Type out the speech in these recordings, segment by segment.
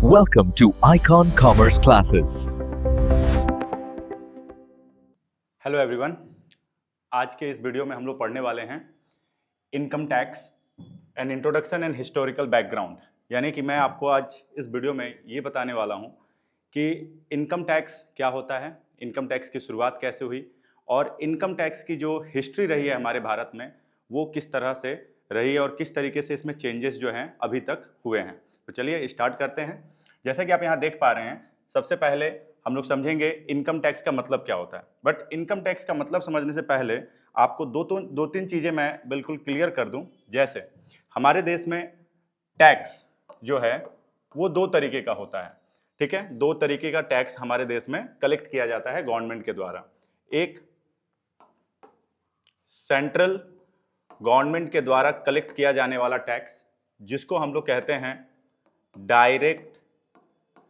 Welcome to Icon Commerce Classes. Hello everyone, आज के इस वीडियो में हम लोग पढ़ने वाले हैं income tax and introduction and historical background. यानी कि मैं आपको आज इस वीडियो में ये बताने वाला हूँ कि इनकम टैक्स क्या होता है, इनकम टैक्स की शुरुआत कैसे हुई और इनकम टैक्स की जो हिस्ट्री रही है हमारे भारत में वो किस तरह से रही है और किस तरीके से इसमें चेंजेस जो हैं अभी तक हुए हैं। तो चलिए स्टार्ट करते हैं। जैसा कि आप यहाँ देख पा रहे हैं, सबसे पहले हम लोग समझेंगे इनकम टैक्स का मतलब क्या होता है। बट इनकम टैक्स का मतलब समझने से पहले आपको दो तीन चीजें मैं बिल्कुल क्लियर कर दूं। जैसे हमारे देश में टैक्स जो है वो दो तरीके का होता है, ठीक है। दो तरीके का टैक्स हमारे देश में कलेक्ट किया जाता है गवर्नमेंट के द्वारा। एक सेंट्रल गवर्नमेंट के द्वारा कलेक्ट किया जाने वाला टैक्स, जिसको हम लोग कहते हैं डायरेक्ट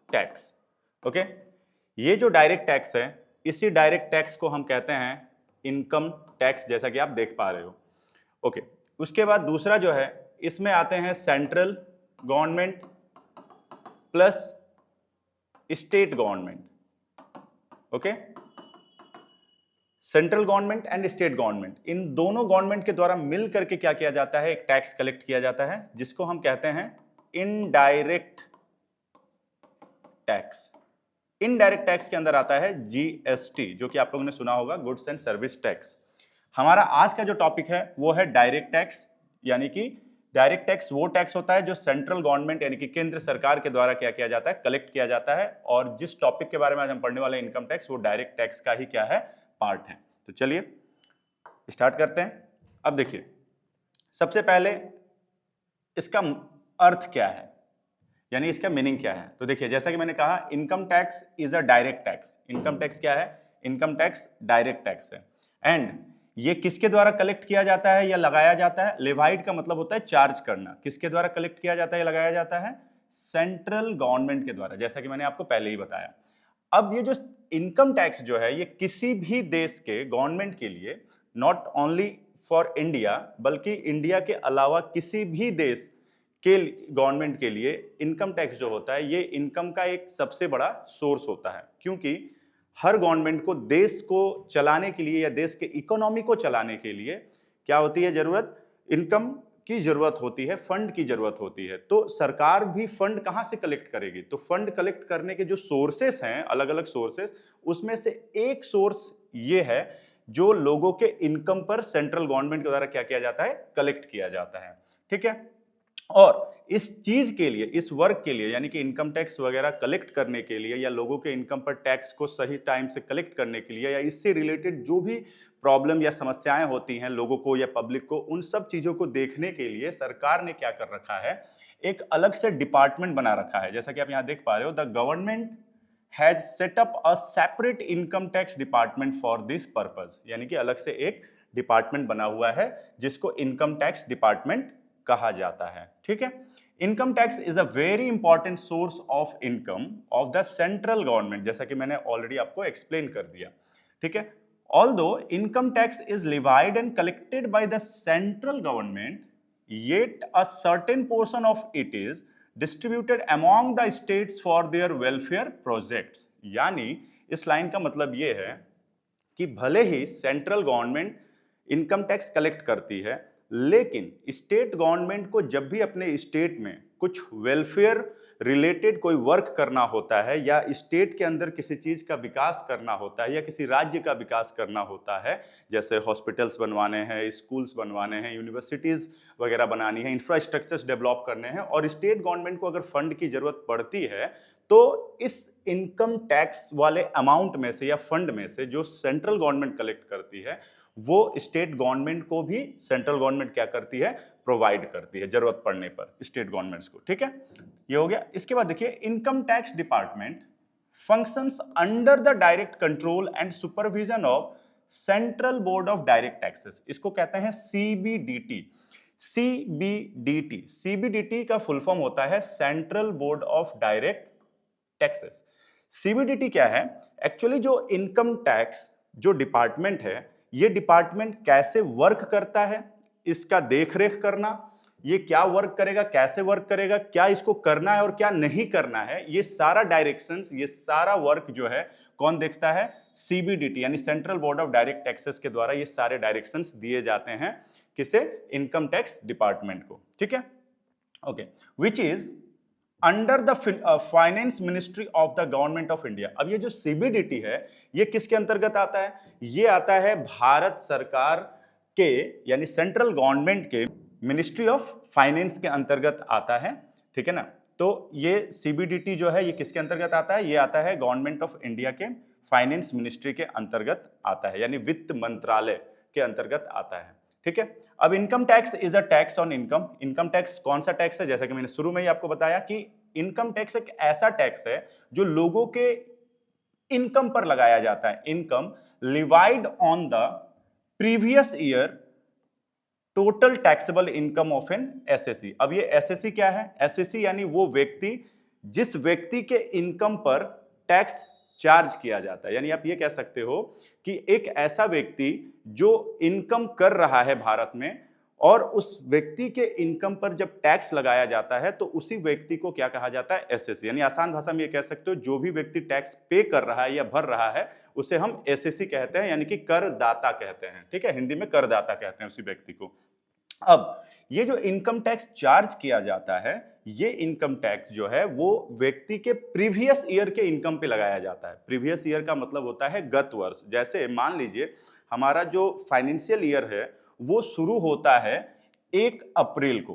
टैक्स। ओके, ये जो डायरेक्ट टैक्स है, इसी डायरेक्ट टैक्स को हम कहते हैं इनकम टैक्स, जैसा कि आप देख पा रहे हो। ओके, उसके बाद दूसरा जो है, इसमें आते हैं central government plus state government. Okay, central government and state government, इन दोनों गवर्नमेंट के द्वारा मिल करके क्या किया जाता है, एक टैक्स कलेक्ट किया जाता है जिसको हम कहते हैं इनडायरेक्ट टैक्स। इनडायरेक्ट टैक्स के अंदर आता है जीएसटी, जो कि आप लोगों ने सुना होगा, गुड्स एंड सर्विस टैक्स। हमारा आज का जो टॉपिक है वो है डायरेक्ट टैक्स। यानी कि डायरेक्ट टैक्स वो टैक्स होता है जो सेंट्रल गवर्नमेंट यानी कि केंद्र सरकार के द्वारा क्या किया जाता है, कलेक्ट किया जाता है। और जिस टॉपिक के बारे में आज हम पढ़ने वाले इनकम टैक्स, वो डायरेक्ट टैक्स का ही क्या है, पार्ट है। तो चलिए स्टार्ट करते हैं। अब देखिए, सबसे पहले इसका अर्थ क्या है, यानी इसका मीनिंग क्या है। तो देखिए, जैसा कि मैंने कहा, income tax is a direct tax. Income tax क्या है, इनकम टैक्स डायरेक्ट टैक्स है। एंड ये किसके द्वारा कलेक्ट किया जाता है या लगाया जाता है? लेवाइड का मतलब होता है चार्ज करना। किसके द्वारा कलेक्ट किया जाता है या लगाया जाता है? सेंट्रल गवर्नमेंट के द्वारा, जैसा कि मैंने आपको पहले ही बताया। अब ये जो इनकम टैक्स जो है, ये किसी भी देश के गवर्नमेंट के लिए, नॉट ओनली फॉर इंडिया, बल्कि इंडिया के अलावा किसी भी देश के गवर्नमेंट के लिए इनकम टैक्स जो होता है, ये इनकम का एक सबसे बड़ा सोर्स होता है। क्योंकि हर गवर्नमेंट को देश को चलाने के लिए या देश के इकोनॉमी को चलाने के लिए क्या होती है जरूरत, इनकम की जरूरत होती है, फंड की जरूरत होती है। तो सरकार भी फंड कहां से कलेक्ट करेगी? तो फंड कलेक्ट करने के जो सोर्सेस हैं, अलग अलग सोर्सेस, उसमें से एक सोर्स ये है जो लोगों के इनकम पर सेंट्रल गवर्नमेंट के द्वारा क्या किया जाता है, कलेक्ट किया जाता है। ठीक है। और इस चीज के लिए, इस वर्क के लिए, यानी कि इनकम टैक्स वगैरह कलेक्ट करने के लिए या लोगों के इनकम पर टैक्स को सही टाइम से कलेक्ट करने के लिए, या इससे रिलेटेड जो भी प्रॉब्लम या समस्याएं होती हैं लोगों को या पब्लिक को, उन सब चीजों को देखने के लिए सरकार ने क्या कर रखा है, एक अलग से डिपार्टमेंट बना रखा है। जैसा कि आप यहां देख पा रहे हो, the government has set up a separate income tax department for this purpose. यानी कि अलग से एक डिपार्टमेंट बना हुआ है जिसको इनकम टैक्स डिपार्टमेंट कहा जाता है। ठीक है। Income tax is a very important source of income of the central government, जैसा कि मैंने ऑलरेडी आपको एक्सप्लेन कर दिया। ठीक है। Although income tax is levied and collected by the central government, yet a certain portion of it is distributed among the states for their welfare projects। यानी इस लाइन का मतलब ये है कि भले ही central government income tax collect करती है, लेकिन स्टेट गवर्नमेंट को जब भी अपने स्टेट में कुछ वेलफेयर रिलेटेड कोई वर्क करना होता है, या स्टेट के अंदर किसी चीज का विकास करना होता है, या किसी राज्य का विकास करना होता है, जैसे हॉस्पिटल्स बनवाने हैं, स्कूल्स बनवाने हैं, यूनिवर्सिटीज वगैरह बनानी है, इंफ्रास्ट्रक्चर्स डेवलप करने हैं, और स्टेट गवर्नमेंट को अगर फंड की जरूरत पड़ती है, तो इस इनकम टैक्स वाले अमाउंट में से या फंड में से जो सेंट्रल गवर्नमेंट कलेक्ट करती है, वो स्टेट गवर्नमेंट को भी सेंट्रल गवर्नमेंट क्या करती है, प्रोवाइड करती है जरूरत पड़ने पर स्टेट गवर्नमेंट्स को। ठीक है, ये हो गया। इसके बाद देखिए, income tax department functions under the direct control and supervision of central board of direct taxes. इसको कहते हैं सीबीडीटी। सीबीडीटी, सीबीडीटी का फुल फॉर्म होता है central board of direct taxes. CBDT क्या है? एक्चुअली जो इनकम टैक्स जो डिपार्टमेंट है, ये डिपार्टमेंट कैसे वर्क करता है, इसका देखरेख करना, ये क्या वर्क करेगा, कैसे वर्क करेगा, क्या इसको करना है और क्या नहीं करना है, ये सारा डायरेक्शंस, ये सारा वर्क जो है कौन देखता है, सीबीडीटी यानी central board of direct taxes के द्वारा ये सारे डायरेक्शंस दिए जाते हैं किसे, इनकम टैक्स डिपार्टमेंट को, ठीक है। Okay, which is under the finance ministry of the government of India. अब ये जो सीबीडीटी है ये किसके अंतर्गत आता है, ये आता है भारत सरकार के यानी सेंट्रल गवर्नमेंट के मिनिस्ट्री ऑफ फाइनेंस के अंतर्गत आता है, ठीक है ना। तो ये सीबीडीटी जो है ये किसके अंतर्गत आता है, ये आता है गवर्नमेंट ऑफ इंडिया के फाइनेंस मिनिस्ट्री के अंतर्गत आता है, यानी वित्त मंत्रालय के अंतर्गत आता है, ठीक है। अब income tax is a tax on income. Income tax कौन सा टैक्स है, जैसा कि मैंने शुरू में ही आपको बताया कि इनकम टैक्स एक ऐसा टैक्स है जो लोगों के इनकम पर लगाया जाता है, income levied on the previous year total taxable income of an assessee. अब ये एसएससी क्या है, एसएससी यानी वो व्यक्ति जिस व्यक्ति के इनकम पर टैक्स चार्ज किया जाता है, यानी आप ये कह सकते हो कि एक ऐसा व्यक्ति जो इनकम कर रहा है भारत में और उस व्यक्ति के इनकम पर जब टैक्स लगाया जाता है तो उसी व्यक्ति को क्या कहा जाता है, एसएससी। यानी आसान भाषा में ये कह सकते हो जो भी व्यक्ति टैक्स पे कर रहा है या भर रहा है उसे हम एसएससी कहते हैं, यानी कि करदाता कहते हैं, ठीक है, हिंदी में करदाता कहते हैं उसी व्यक्ति को। अब ये जो इनकम टैक्स चार्ज किया जाता है, ये इनकम टैक्स जो है वो व्यक्ति के प्रीवियस ईयर के इनकम पे लगाया जाता है। प्रीवियस ईयर का मतलब होता है गत वर्ष। जैसे मान लीजिए हमारा जो फाइनेंशियल ईयर है वो शुरू होता है 1 अप्रैल को,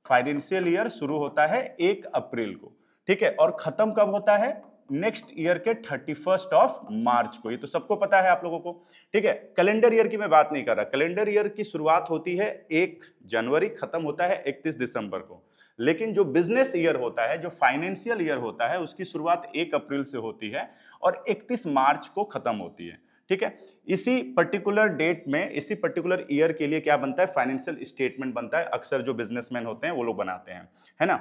फाइनेंशियल ईयर शुरू होता है 1 अप्रैल को, ठीक है, और खत्म कब होता है, नेक्स्ट ईयर के 31 ऑफ मार्च को। ये तो सबको पता है आप लोगों को, ठीक है। कैलेंडर ईयर की मैं बात नहीं कर रहा, कैलेंडर ईयर की शुरुआत होती है 1 जनवरी, खत्म होता है 31 दिसंबर को। लेकिन जो बिजनेस ईयर होता है, जो फाइनेंशियल ईयर होता है, उसकी शुरुआत 1 अप्रैल से होती है और 31 मार्च को खत्म होती है, ठीक है। इसी पर्टिकुलर डेट में, इसी पर्टिकुलर ईयर के लिए क्या बनता है, फाइनेंशियल स्टेटमेंट बनता है। अक्सर जो बिजनेसमैन होते हैं वो लोग बनाते हैं, है ना।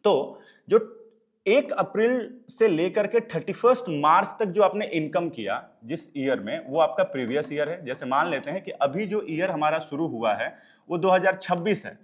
तो जो 1 अप्रैल से लेकर के 31 मार्च तक जो आपने इनकम किया जिस ईयर में, वो आपका प्रीवियस ईयर है। जैसे मान लेते हैं कि अभी जो ईयर हमारा शुरू हुआ है वो 2026 है,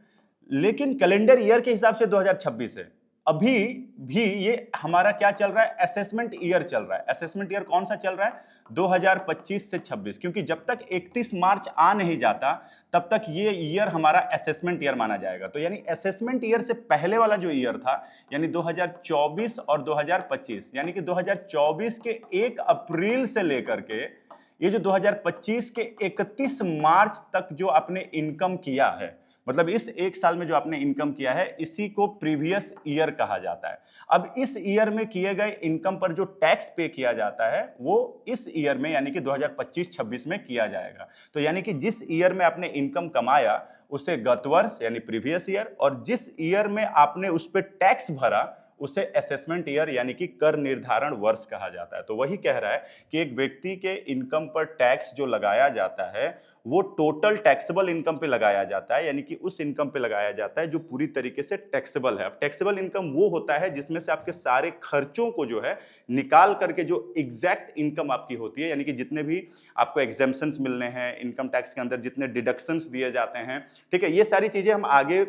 लेकिन कैलेंडर ईयर के हिसाब से 2026 है। अभी भी ये हमारा क्या चल रहा है, असेसमेंट ईयर चल रहा है। असेसमेंट ईयर कौन सा चल रहा है, 2025 से 26, क्योंकि जब तक 31 मार्च आ नहीं जाता तब तक ये ईयर हमारा असेसमेंट ईयर माना जाएगा। तो यानी असेसमेंट ईयर से पहले वाला जो ईयर था, यानी 2024 और 2025, यानी कि 2024 के 1 अप्रैल से लेकर के ये जो 2025 के 31 मार्च तक जो आपने इनकम किया है, मतलब इस 1 साल में जो आपने इनकम किया है, इसी को प्रीवियस ईयर कहा जाता है। अब इस ईयर में किए गए इनकम पर जो टैक्स पे किया जाता है वो इस ईयर में यानी कि 2025-26 में किया जाएगा। तो यानी कि जिस ईयर में आपने इनकम कमाया उसे गत वर्ष यानी प्रीवियस ईयर, और जिस ईयर में आपने उस पर टैक्स भरा उसे असेसमेंट ईयर यानी कि कर निर्धारण वर्ष कहा जाता है। तो वही कह रहा है कि एक व्यक्ति के इनकम पर टैक्स जो लगाया जाता है वो टोटल टैक्सेबल इनकम पे लगाया जाता है, यानी कि उस इनकम पे लगाया जाता है जो पूरी तरीके से टैक्सेबल है। अब टैक्सेबल इनकम वो होता है जिसमें से आपके सारे खर्चों को जो है निकाल करके जो एग्जैक्ट इनकम आपकी होती है, यानी कि जितने भी आपको एग्जेम्पशंस मिलने हैं इनकम टैक्स के अंदर, जितने डिडक्शंस दिए जाते हैं, ठीक है, ये सारी चीजें हम आगे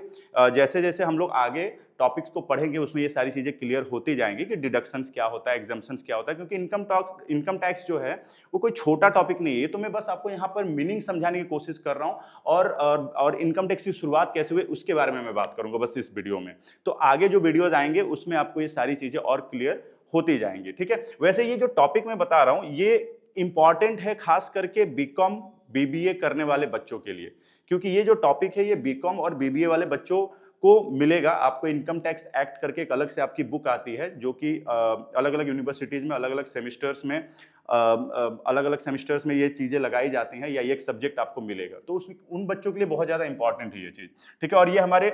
जैसे जैसे हम लोग आगे टॉपिक्स को पढ़ेंगे उसमें ये सारी चीजें क्लियर होती जाएंगी कि डिडक्शंस क्या होता है, एग्जम्पशंस क्या होता है, क्योंकि इनकम टैक्स जो है वो कोई छोटा टॉपिक नहीं है। तो मैं बस आपको यहाँ पर मीनिंग समझाने की कोशिश कर रहा हूँ और इनकम टैक्स की शुरुआत कैसे हुई उसके बारे में मैं बात करूंगा बस इस वीडियो में। तो आगे जो वीडियोज आएंगे उसमें आपको ये सारी चीजें और क्लियर होती जाएंगी, ठीक है। वैसे ये जो टॉपिक मैं बता रहा हूँ ये इंपॉर्टेंट है खास करके बीकॉम बीबीए करने वाले बच्चों के लिए, क्योंकि ये जो टॉपिक है ये बीकॉम और बीबीए वाले बच्चों को मिलेगा। आपको इनकम टैक्स एक्ट करके एक अलग से आपकी बुक आती है जो कि अलग अलग यूनिवर्सिटीज में अलग अलग सेमिस्टर्स में ये चीजें लगाई जाती हैं या ये एक सब्जेक्ट आपको मिलेगा। तो उसमें उन बच्चों के लिए बहुत ज्यादा इंपॉर्टेंट है ये चीज, ठीक है। और ये हमारे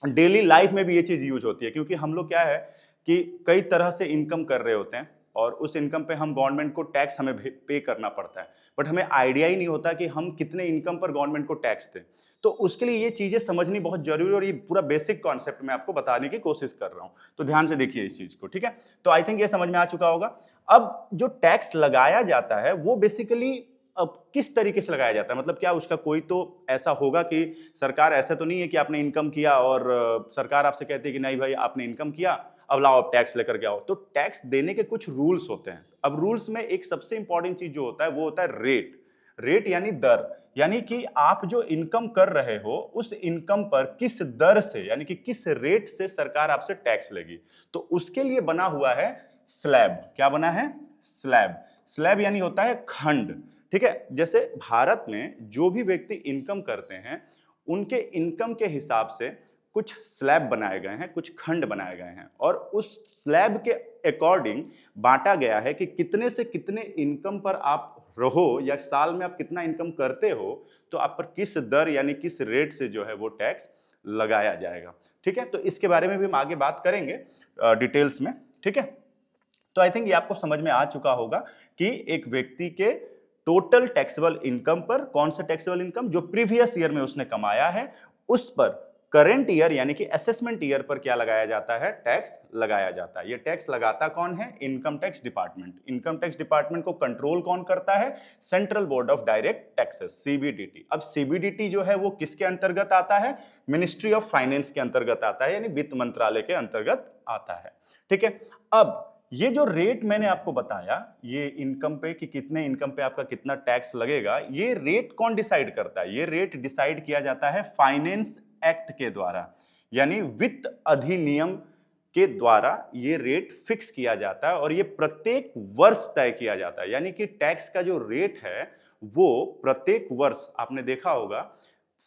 डेली लाइफ में भी ये चीज यूज होती है, क्योंकि हम लोग क्या है कि कई तरह से इनकम कर रहे होते हैं और उस इनकम पे हम गवर्नमेंट को टैक्स हमें पे करना पड़ता है, बट हमें आइडिया ही नहीं होता कि हम कितने इनकम पर गवर्नमेंट को टैक्स दें। तो उसके लिए ये चीजें समझनी बहुत जरूरी है और ये पूरा बेसिक कॉन्सेप्ट मैं आपको बताने की कोशिश कर रहा हूं, तो ध्यान से देखिए इस चीज को, ठीक है। तो आई थिंक ये समझ में आ चुका होगा। अब जो टैक्स लगाया जाता है वो बेसिकली अब किस तरीके से लगाया जाता है, मतलब क्या उसका कोई तो ऐसा होगा कि सरकार, ऐसा तो नहीं है कि आपने इनकम किया और सरकार आपसे कहती है कि नहीं भाई आपने इनकम किया, अब लाओ अब टैक्स लेकर के आओ। तो टैक्स देने के कुछ रूल्स होते हैं। अब रूल्स में एक सबसे इंपॉर्टेंट चीज जो होता है वो होता है रेट। रेट यानी दर, यानी कि आप जो इनकम कर रहे हो उस इनकम पर किस दर से यानी कि किस रेट से सरकार आपसे टैक्स लेगी। तो उसके लिए बना हुआ है स्लैब। क्या बना है? स्लैब। स्लैब यानी होता है खंड। ठीक है, जैसे भारत में जो भी व्यक्ति इनकम करते हैं उनके इनकम के हिसाब से कुछ स्लैब बनाए गए हैं, कुछ खंड बनाए गए हैं और उस स्लैब के अकॉर्डिंग बांटा गया है कि कितने से कितने इनकम पर आप रहो या साल में आप कितना इनकम करते हो तो आप पर किस दर यानी किस रेट से जो है वो टैक्स लगाया जाएगा। ठीक है, तो इसके बारे में भी हम आगे बात करेंगे डिटेल्स में। ठीक है, तो आई थिंक ये आपको समझ में आ चुका होगा कि एक व्यक्ति के टोटल टैक्सेबल इनकम पर, कौन सा टैक्सेबल इनकम जो प्रीवियस ईयर में उसने कमाया है उस पर करंट ईयर यानी कि असेसमेंट ईयर पर क्या लगाया जाता है? टैक्स लगाया जाता है। ये टैक्स लगाता कौन है? Income tax department. Income tax department को कंट्रोल कौन करता है? Central board of direct taxes, CBDT. अब सीबीडीटी जो है वो किसके अंतर्गत आता है? मिनिस्ट्री ऑफ फाइनेंस के अंतर्गत आता है, यानी वित्त मंत्रालय के अंतर्गत आता है। ठीक है, अब ये जो रेट मैंने आपको बताया, ये इनकम पे कि कितने इनकम पे आपका कितना टैक्स लगेगा, ये रेट कौन डिसाइड करता है? ये रेट डिसाइड किया जाता है फाइनेंस एक्ट के द्वारा, यानी वित्त अधिनियम के द्वारा ये रेट फिक्स किया जाता है और ये प्रत्येक वर्ष तय किया जाता है। यानी कि टैक्स का जो रेट है वो प्रत्येक वर्ष, आपने देखा होगा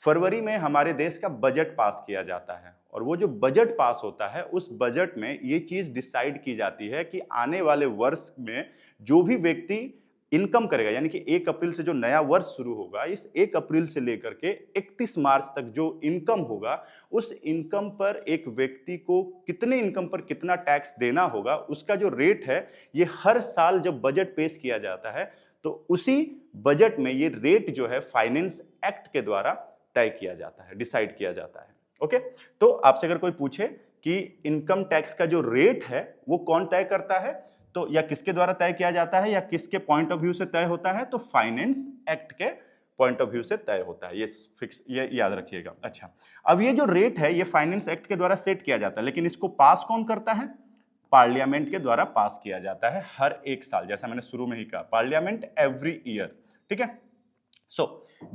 फरवरी में हमारे देश का बजट पास किया जाता है और वो जो बजट पास होता है उस बजट में ये चीज डिसाइड की जाती है कि आने वाले वर्ष में जो भी व्यक्ति इनकम करेगा, यानी कि 1 अप्रैल से जो नया वर्ष शुरू होगा, इस 1 अप्रैल से लेकर के 31 मार्च तक जो इनकम होगा उस इनकम पर एक व्यक्ति को कितने इनकम पर कितना टैक्स देना होगा, उसका जो रेट है ये हर साल जब बजट पेश किया जाता है तो उसी बजट में ये रेट जो है फाइनेंस एक्ट के द्वारा तय किया जाता है, डिसाइड किया जाता है। ओके, तो आपसे अगर कोई पूछे कि इनकम टैक्स का जो रेट है वो कौन तय करता है, तो या किसके द्वारा तय किया जाता है या किसके पॉइंट ऑफ व्यू से तय होता है, तो फाइनेंस एक्ट के पॉइंट ऑफ व्यू से तय होता है। ये फिक्स, ये याद रखिएगा। अच्छा, अब ये जो रेट है ये फाइनेंस एक्ट के द्वारा सेट किया जाता है, लेकिन इसको पास कौन करता है? पार्लियामेंट के द्वारा पास किया जाता है हर एक साल, जैसा मैंने शुरू में ही कहा, पार्लियामेंट एवरी ईयर। ठीक है, so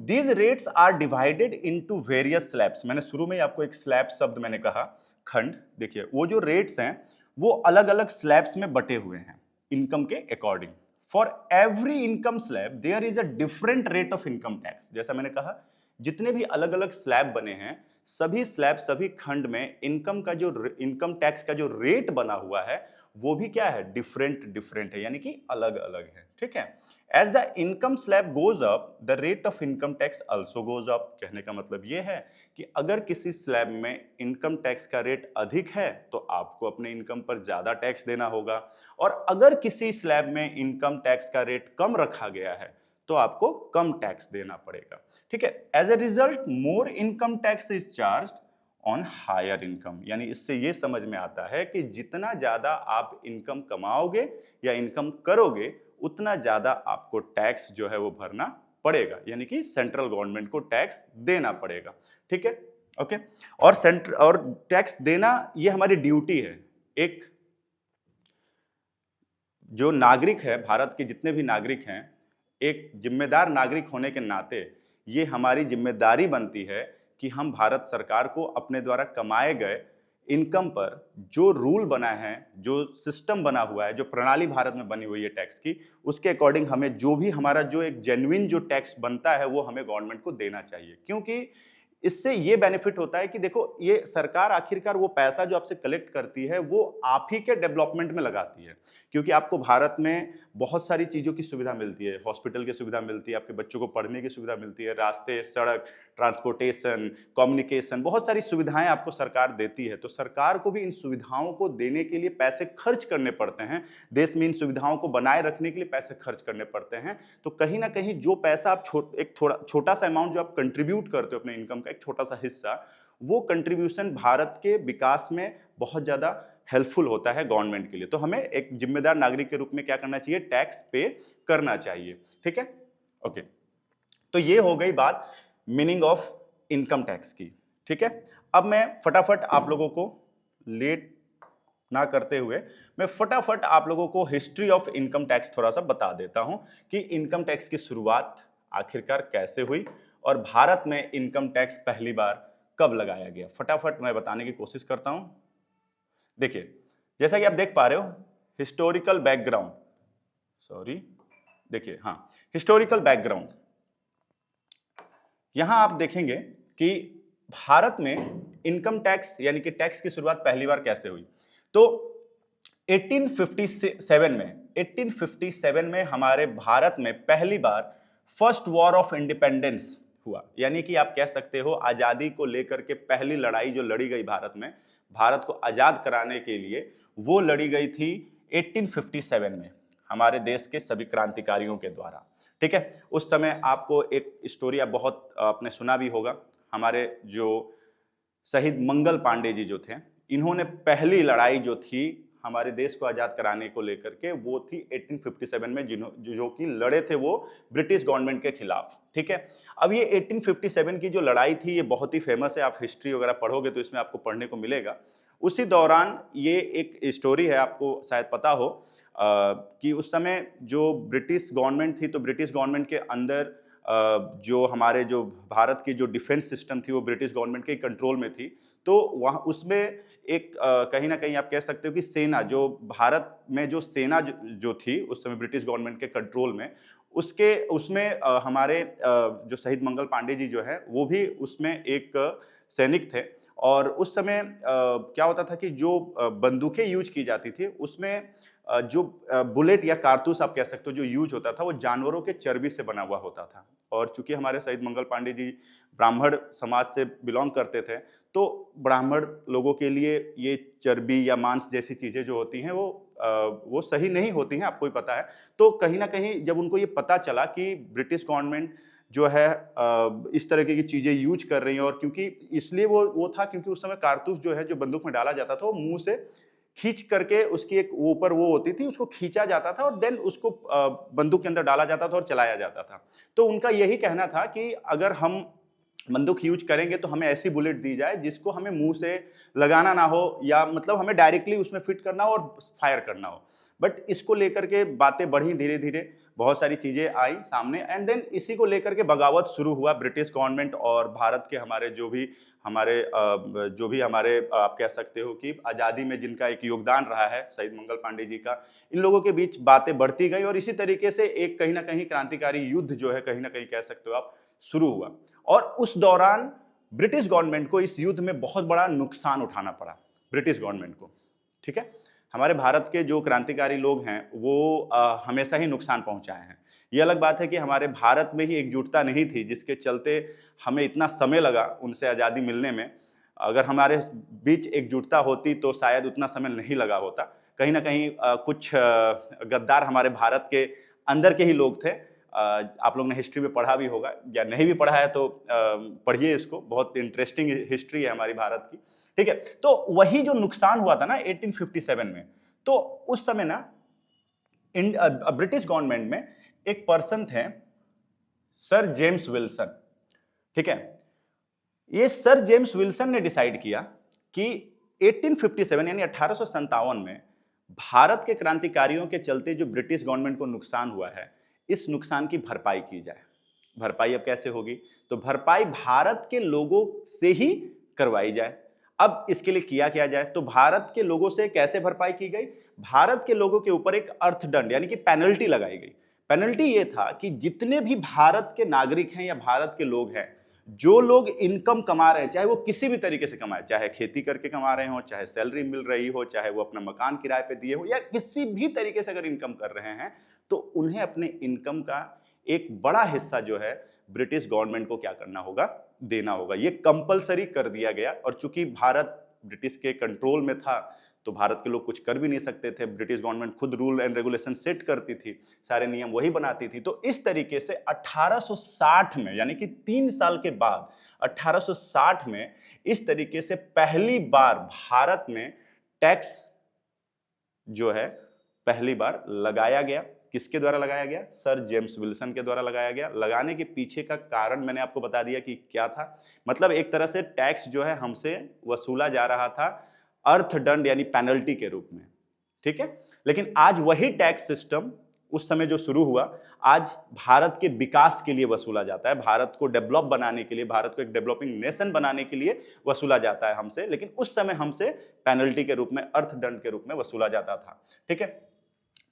these rates are divided into various slabs. मैंने शुरू में ही आपको एक स्लैब शब्द मैंने कहा, खंड। देखिए वो जो रेट्स हैं वो अलग अलग स्लैब्स में बटे हुए हैं इनकम के according. For every income slab there is a different rate of income tax. जैसा मैंने कहा जितने भी अलग अलग स्लैब बने हैं, सभी स्लैब, सभी खंड में इनकम का जो इनकम टैक्स का जो रेट बना हुआ है वो भी क्या है? डिफरेंट डिफरेंट है, यानी कि अलग अलग है। ठीक है, as the income slab goes up the rate of income tax also goes up. कहने का मतलब ये है कि अगर किसी स्लैब में इनकम टैक्स का रेट अधिक है तो आपको अपने इनकम पर ज्यादा टैक्स देना होगा, और अगर किसी स्लैब में इनकम टैक्स का रेट कम रखा गया है तो आपको कम टैक्स देना पड़ेगा। ठीक है, as a result more income tax is charged on higher income. यानी इससे ये समझ में आता है कि जितना ज्यादा आप इनकम कमाओगे या इनकम करोगे उतना ज्यादा आपको टैक्स जो है वो भरना पड़ेगा, यानी कि सेंट्रल गवर्नमेंट को टैक्स देना पड़ेगा। ठीक है, ओके, और टैक्स देना ये हमारी ड्यूटी है। एक जो नागरिक है, भारत के जितने भी नागरिक हैं, एक जिम्मेदार नागरिक होने के नाते ये हमारी जिम्मेदारी बनती है कि हम भारत सरकार को अपने द्वारा कमाए गए इनकम पर जो रूल बना है, जो सिस्टम बना हुआ है, जो प्रणाली भारत में बनी हुई है टैक्स की, उसके अकॉर्डिंग हमें जो भी हमारा जो एक जेन्युइन जो टैक्स बनता है वो हमें गवर्नमेंट को देना चाहिए। क्योंकि इससे ये बेनिफिट होता है कि देखो ये सरकार आखिरकार वो पैसा जो आपसे कलेक्ट करती है वो आप ही के डेवलपमेंट में लगाती है, क्योंकि आपको भारत में बहुत सारी चीज़ों की सुविधा मिलती है, हॉस्पिटल की सुविधा मिलती है, आपके बच्चों को पढ़ने की सुविधा मिलती है, रास्ते, सड़क, ट्रांसपोर्टेशन, कम्युनिकेशन, बहुत सारी सुविधाएं आपको सरकार देती है। तो सरकार को भी इन सुविधाओं को देने के लिए पैसे खर्च करने पड़ते हैं, देश में इन सुविधाओं को बनाए रखने के लिए पैसे खर्च करने पड़ते हैं। तो कहीं ना कहीं जो पैसा आप एक थोड़ा छोटा सा अमाउंट जो आप कंट्रीब्यूट करते हो अपने इनकम का एक छोटा सा हिस्सा, वो कंट्रीब्यूशन भारत के विकास में बहुत ज्यादा हेल्पफुल होता है गवर्नमेंट के लिए। तो हमें एक जिम्मेदार नागरिक के रूप में क्या करना चाहिए? टैक्स पे करना चाहिए। ठीक है, ओके, तो ये हो गई बात मीनिंग ऑफ इनकम टैक्स की। ठीक है, अब मैं फटाफट आप लोगों को लेट ना करते हुए मैं फटाफट आप लोगों को हिस्ट्री ऑफ इनकम टैक्स थोड़ा सा बता देता हूं कि इनकम टैक्स की शुरुआत आखिरकार कैसे हुई और भारत में इनकम टैक्स पहली बार कब लगाया गया। फटाफट मैं बताने की कोशिश करता हूं। देखिए, जैसा कि आप देख पा रहे हो, हिस्टोरिकल बैकग्राउंड, सॉरी, देखिए, हाँ, हिस्टोरिकल बैकग्राउंड, यहां आप देखेंगे कि भारत में इनकम टैक्स यानी कि टैक्स की शुरुआत पहली बार कैसे हुई। तो 1857 में हमारे भारत में पहली बार फर्स्ट वॉर ऑफ इंडिपेंडेंस हुआ, यानी कि आप कह सकते हो आजादी को लेकर के पहली लड़ाई जो लड़ी गई भारत में, भारत को आजाद कराने के लिए, वो लड़ी गई थी 1857 में हमारे देश के सभी क्रांतिकारियों के द्वारा। ठीक है, उस समय आपको एक स्टोरी आप बहुत आपने सुना भी होगा, हमारे जो शहीद मंगल पांडे जी जो थे, इन्होंने पहली लड़ाई जो थी हमारे देश को आजाद कराने को लेकर के, वो थी 1857 में, जो कि लड़े थे वो ब्रिटिश गवर्नमेंट के खिलाफ। ठीक है, अब ये 1857 की जो लड़ाई थी ये बहुत ही फेमस है, आप हिस्ट्री वगैरह पढ़ोगे तो इसमें आपको पढ़ने को मिलेगा। उसी दौरान ये एक स्टोरी है, आपको शायद पता हो कि उस समय जो ब्रिटिश गवर्नमेंट थी, तो ब्रिटिश गवर्नमेंट के अंदर जो हमारे जो भारत की जो डिफेंस सिस्टम थी वो ब्रिटिश गवर्नमेंट के कंट्रोल में थी। तो वहाँ उसमें एक कहीं ना कहीं आप कह सकते हो कि सेना, जो भारत में जो सेना जो थी उस समय ब्रिटिश गवर्नमेंट के कंट्रोल में, उसमें हमारे जो शहीद मंगल पांडे जी जो है वो भी उसमें एक सैनिक थे। और उस समय क्या होता था कि जो बंदूकें यूज की जाती थी उसमें जो बुलेट या कारतूस आप कह सकते हो जो यूज होता था वो जानवरों के चर्बी से बना हुआ होता था। और चूंकि हमारे शहीद मंगल पांडे जी ब्राह्मण समाज से बिलोंग करते थे, तो ब्राह्मण लोगों के लिए ये चर्बी या मांस जैसी चीजें जो होती हैं वो सही नहीं होती हैं, आपको ही पता है। तो कहीं ना कहीं जब उनको ये पता चला कि ब्रिटिश गवर्नमेंट जो है इस तरह की चीजें यूज कर रही है, और क्योंकि इसलिए वो था क्योंकि उस समय कारतूस जो है जो बंदूक में डाला जाता था वो मुंह से खींच करके उसकी एक ऊपर वो होती थी, उसको खींचा जाता था और देन उसको बंदूक के अंदर डाला जाता था और चलाया जाता था। तो उनका यही कहना था कि अगर हम बंदूक यूज करेंगे तो हमें ऐसी बुलेट दी जाए जिसको हमें मुंह से लगाना ना हो, या मतलब हमें डायरेक्टली उसमें फिट करना हो और फायर करना हो। बट इसको लेकर के बातें बढ़ी, धीरे धीरे बहुत सारी चीजें आई सामने, एंड देन इसी को लेकर के बगावत शुरू हुआ ब्रिटिश गवर्नमेंट और भारत के हमारे जो भी हमारे आप कह सकते हो कि आजादी में जिनका एक योगदान रहा है शहीद मंगल पांडे जी का, इन लोगों के बीच बातें बढ़ती गई और इसी तरीके से एक कहीं ना कहीं क्रांतिकारी युद्ध जो है कहीं ना कहीं कह सकते हो आप शुरू हुआ। और उस दौरान ब्रिटिश गवर्नमेंट को इस युद्ध में बहुत बड़ा नुकसान उठाना पड़ा, ब्रिटिश गवर्नमेंट को। ठीक है, हमारे भारत के जो क्रांतिकारी लोग हैं वो हमेशा ही नुकसान पहुंचाए हैं। ये अलग बात है कि हमारे भारत में ही एकजुटता नहीं थी जिसके चलते हमें इतना समय लगा उनसे आज़ादी मिलने में। अगर हमारे बीच एकजुटता होती तो शायद उतना समय नहीं लगा होता। कहीं ना कहीं कुछ गद्दार हमारे भारत के अंदर के ही लोग थे। आप लोग ने हिस्ट्री में पढ़ा भी होगा, या नहीं भी पढ़ा है तो पढ़िए इसको, बहुत इंटरेस्टिंग हिस्ट्री है हमारी भारत की। ठीक है, तो वही जो नुकसान हुआ था ना 1857 में, तो उस समय ना ब्रिटिश गवर्नमेंट में एक पर्सन थे सर जेम्स विल्सन। ठीक है, ये सर जेम्स विल्सन ने डिसाइड किया कि 1857 यानी 1857 में भारत के क्रांतिकारियों के चलते जो ब्रिटिश गवर्नमेंट को नुकसान हुआ है, इस नुकसान की भरपाई की जाए। भरपाई अब कैसे होगी? तो भरपाई भारत के लोगों से ही करवाई जाए। अब इसके लिए किया क्या जाए? तो भारत के लोगों से कैसे भरपाई की गई? भारत के लोगों के ऊपर एक अर्थदंड यानी कि पेनल्टी लगाई गई। पेनल्टी ये था कि जितने भी भारत के नागरिक हैं या भारत के लोग हैं, जो लोग इनकम कमा रहे हैं, चाहे वो किसी भी तरीके से कमाए, चाहे खेती करके कमा रहे हो, चाहे सैलरी मिल रही हो, चाहे वो अपना मकान किराए पे दिए हो, या किसी भी तरीके से अगर इनकम कर रहे हैं, तो उन्हें अपने इनकम का एक बड़ा हिस्सा जो है ब्रिटिश गवर्नमेंट को क्या करना होगा? देना होगा। ये कंपलसरी कर दिया गया। और चूंकि भारत ब्रिटिश के कंट्रोल में था तो भारत के लोग कुछ कर भी नहीं सकते थे। ब्रिटिश गवर्नमेंट खुद रूल एंड रेगुलेशन सेट करती थी, सारे नियम वही बनाती थी। तो इस तरीके से 1860 में, यानी कि 3 साल के बाद 1860 में इस तरीके से पहली बार भारत में टैक्स जो है पहली बार लगाया गया। किसके द्वारा लगाया गया? सर जेम्स विल्सन के द्वारा लगाया गया। लगाने के पीछे का कारण मैंने आपको बता दिया कि क्या था। मतलब एक तरह से टैक्स जो है हमसे वसूला जा रहा था अर्थदंड यानी पेनल्टी के रूप में, ठीक है। लेकिन आज वही टैक्स सिस्टम उस समय जो शुरू हुआ, आज भारत के विकास के लिए वसूला जाता है, भारत को डेवलप बनाने के लिए, भारत को एक डेवलपिंग नेशन बनाने के लिए वसूला जाता है हमसे। लेकिन उस समय हमसे पेनल्टी के रूप में, अर्थदंड के रूप में वसूला जाता था, ठीक है।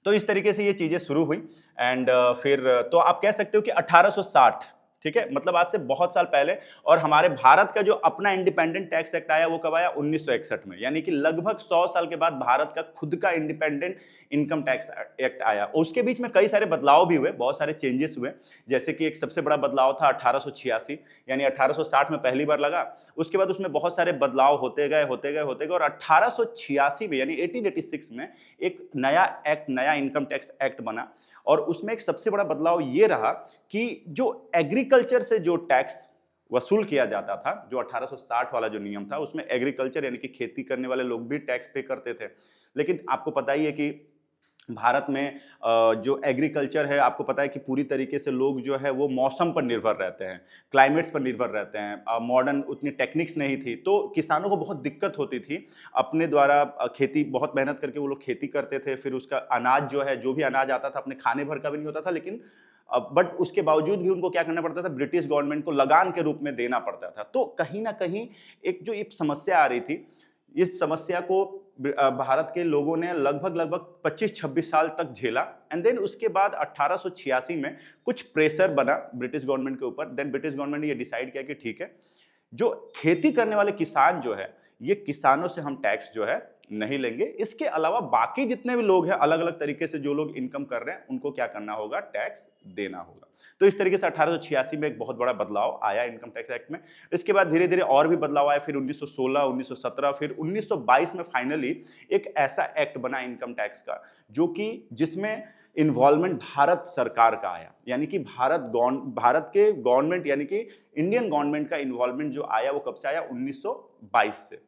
तो इस तरीके से ये चीजें शुरू हुई एंड फिर तो आप कह सकते हो कि 1860, ठीक है, मतलब आज से बहुत साल पहले। और हमारे भारत का जो अपना इंडिपेंडेंट टैक्स एक्ट आया वो कब आया? 1961 में, यानी कि लगभग 100 साल के बाद भारत का खुद का इंडिपेंडेंट इनकम टैक्स एक्ट आया। उसके बीच में कई सारे बदलाव भी हुए, बहुत सारे चेंजेस हुए। जैसे कि एक सबसे बड़ा बदलाव था 1886, यानी 1860 में पहली बार लगा, उसके बाद उसमें बहुत सारे बदलाव होते गए और 1886 में यानी 1886 में एक नया एक्ट, नया इनकम टैक्स एक्ट बना। और उसमें एक सबसे बड़ा बदलाव ये रहा कि जो एग्रीकल्चर से जो टैक्स वसूल किया जाता था, जो 1860 वाला जो नियम था, उसमें एग्रीकल्चर यानी कि खेती करने वाले लोग भी टैक्स पे करते थे। लेकिन आपको पता ही है कि भारत में जो एग्रीकल्चर है, आपको पता है कि पूरी तरीके से लोग जो है वो मौसम पर निर्भर रहते हैं, क्लाइमेट्स पर निर्भर रहते हैं। मॉडर्न उतनी टेक्निक्स नहीं थी, तो किसानों को बहुत दिक्कत होती थी अपने द्वारा खेती, बहुत मेहनत करके वो लोग खेती करते थे। फिर उसका अनाज जो है, जो भी अनाज आता था अपने खाने भर का भी नहीं होता था, लेकिन बट उसके बावजूद भी उनको क्या करना पड़ता था? ब्रिटिश गवर्नमेंट को लगान के रूप में देना पड़ता था। तो कहीं ना कहीं एक जो ये समस्या आ रही थी, इस समस्या को भारत के लोगों ने लगभग 25-26 साल तक झेला। एंड देन उसके बाद 1886 में कुछ प्रेशर बना ब्रिटिश गवर्नमेंट के ऊपर। देन ब्रिटिश गवर्नमेंट ने ये डिसाइड किया कि ठीक है, जो खेती करने वाले किसान जो है, ये किसानों से हम टैक्स जो है नहीं लेंगे। इसके अलावा बाकी जितने भी लोग हैं, अलग अलग तरीके से जो लोग इनकम कर रहे हैं, उनको क्या करना होगा? टैक्स देना होगा। तो इस तरीके से 1886 में एक बहुत बड़ा बदलाव आया इनकम टैक्स एक्ट में। इसके बाद धीरे धीरे और भी बदलाव आए, फिर 1916, 1917, फिर 1922 में फाइनली एक ऐसा एक्ट बना इनकम टैक्स का, जो कि जिसमें इन्वॉल्वमेंट भारत सरकार का आया। यानी कि भारत के गवर्नमेंट यानी कि इंडियन गवर्नमेंट का इन्वॉल्वमेंट जो आया वो कब से आया? 1922 से।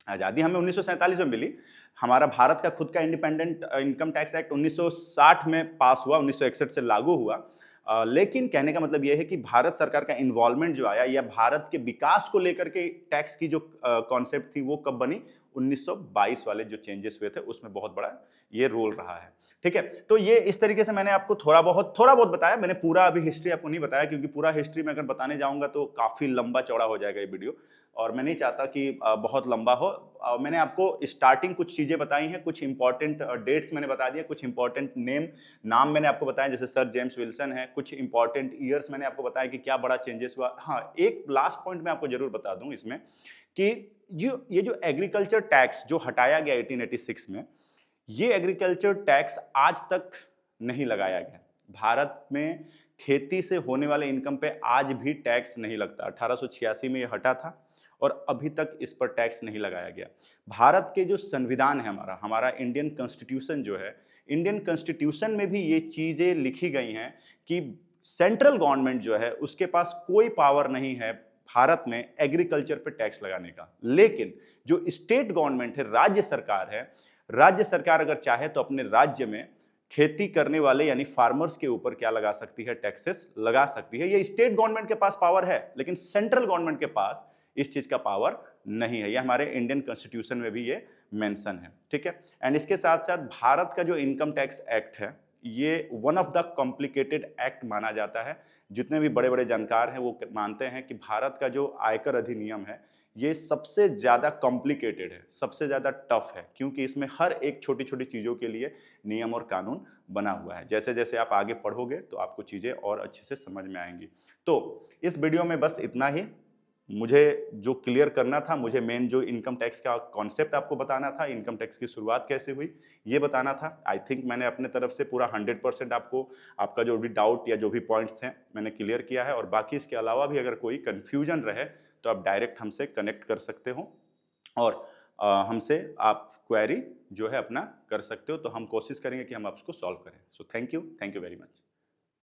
आजादी हमें 1947 में मिली। हमारा भारत का खुद का इंडिपेंडेंट इनकम टैक्स एक्ट 1960 में पास हुआ, 1961 से लागू हुआ। लेकिन कहने का मतलब यह है कि भारत सरकार का इन्वॉल्वमेंट जो आया, या भारत के विकास को लेकर के टैक्स की जो कॉन्सेप्ट थी, वो कब बनी? 1922 वाले जो चेंजेस हुए थे उसमें बहुत बड़ा ये रोल रहा है, ठीक है। तो ये इस तरीके से मैंने आपको थोड़ा बहुत बताया। मैंने पूरा अभी हिस्ट्री आपको नहीं बताया, क्योंकि पूरा हिस्ट्री में अगर बताने जाऊंगा तो काफी लंबा चौड़ा हो जाएगा ये वीडियो, और मैं नहीं चाहता कि बहुत लंबा हो। मैंने आपको स्टार्टिंग कुछ चीजें बताई हैं, कुछ इंपॉर्टेंट डेट्स मैंने बता दिए, कुछ इंपॉर्टेंट नाम मैंने आपको बताया, जैसे सर जेम्स विल्सन है। कुछ इंपॉर्टेंट ईयर्स मैंने आपको बताया कि क्या बड़ा चेंजेस हुआ। हाँ, एक लास्ट पॉइंट मैं आपको जरूर बता दूं इसमें कि ये जो एग्रीकल्चर टैक्स जो हटाया गया 1886 में, ये एग्रीकल्चर टैक्स आज तक नहीं लगाया गया। भारत में खेती से होने वाले इनकम पे आज भी टैक्स नहीं लगता। 1886 में ये हटा था और अभी तक इस पर टैक्स नहीं लगाया गया। भारत के जो संविधान है, हमारा इंडियन कॉन्स्टिट्यूशन जो है, इंडियन कॉन्स्टिट्यूशन में भी ये चीजें लिखी गई हैं कि सेंट्रल गवर्नमेंट जो है उसके पास कोई पावर नहीं है भारत में एग्रीकल्चर पे टैक्स लगाने का। लेकिन जो स्टेट गवर्नमेंट है, राज्य सरकार है, राज्य सरकार अगर चाहे तो अपने राज्य में खेती करने वाले यानी फार्मर्स के ऊपर क्या लगा सकती है? टैक्सेस लगा सकती है। ये स्टेट गवर्नमेंट के पास पावर है, लेकिन सेंट्रल गवर्नमेंट के पास इस चीज का पावर नहीं है। ये हमारे इंडियन कॉन्स्टिट्यूशन में भी ये मेंशन है, ठीक है। एंड इसके साथ साथ भारत का जो इनकम टैक्स एक्ट है, ये one of the complicated act माना जाता है। जितने भी बड़े बड़े जानकार हैं वो मानते हैं कि भारत का जो आयकर अधिनियम है, ये सबसे ज्यादा कॉम्प्लिकेटेड है, सबसे ज्यादा टफ है, क्योंकि इसमें हर एक छोटी छोटी चीजों के लिए नियम और कानून बना हुआ है। जैसे जैसे आप आगे पढ़ोगे तो आपको चीजें और अच्छे से समझ में आएंगी। तो इस वीडियो में बस इतना ही। मुझे जो क्लियर करना था, मुझे मेन जो इनकम टैक्स का कॉन्सेप्ट आपको बताना था, इनकम टैक्स की शुरुआत कैसे हुई ये बताना था। आई थिंक मैंने अपने तरफ से पूरा 100% आपको, आपका जो भी डाउट या जो भी पॉइंट्स थे मैंने क्लियर किया है। और बाकी इसके अलावा भी अगर कोई कन्फ्यूजन रहे तो आप डायरेक्ट हमसे कनेक्ट कर सकते हो, और हमसे आप क्वेरी जो है अपना कर सकते हो। तो हम कोशिश करेंगे कि हम आपको सॉल्व करें। So thank you very much.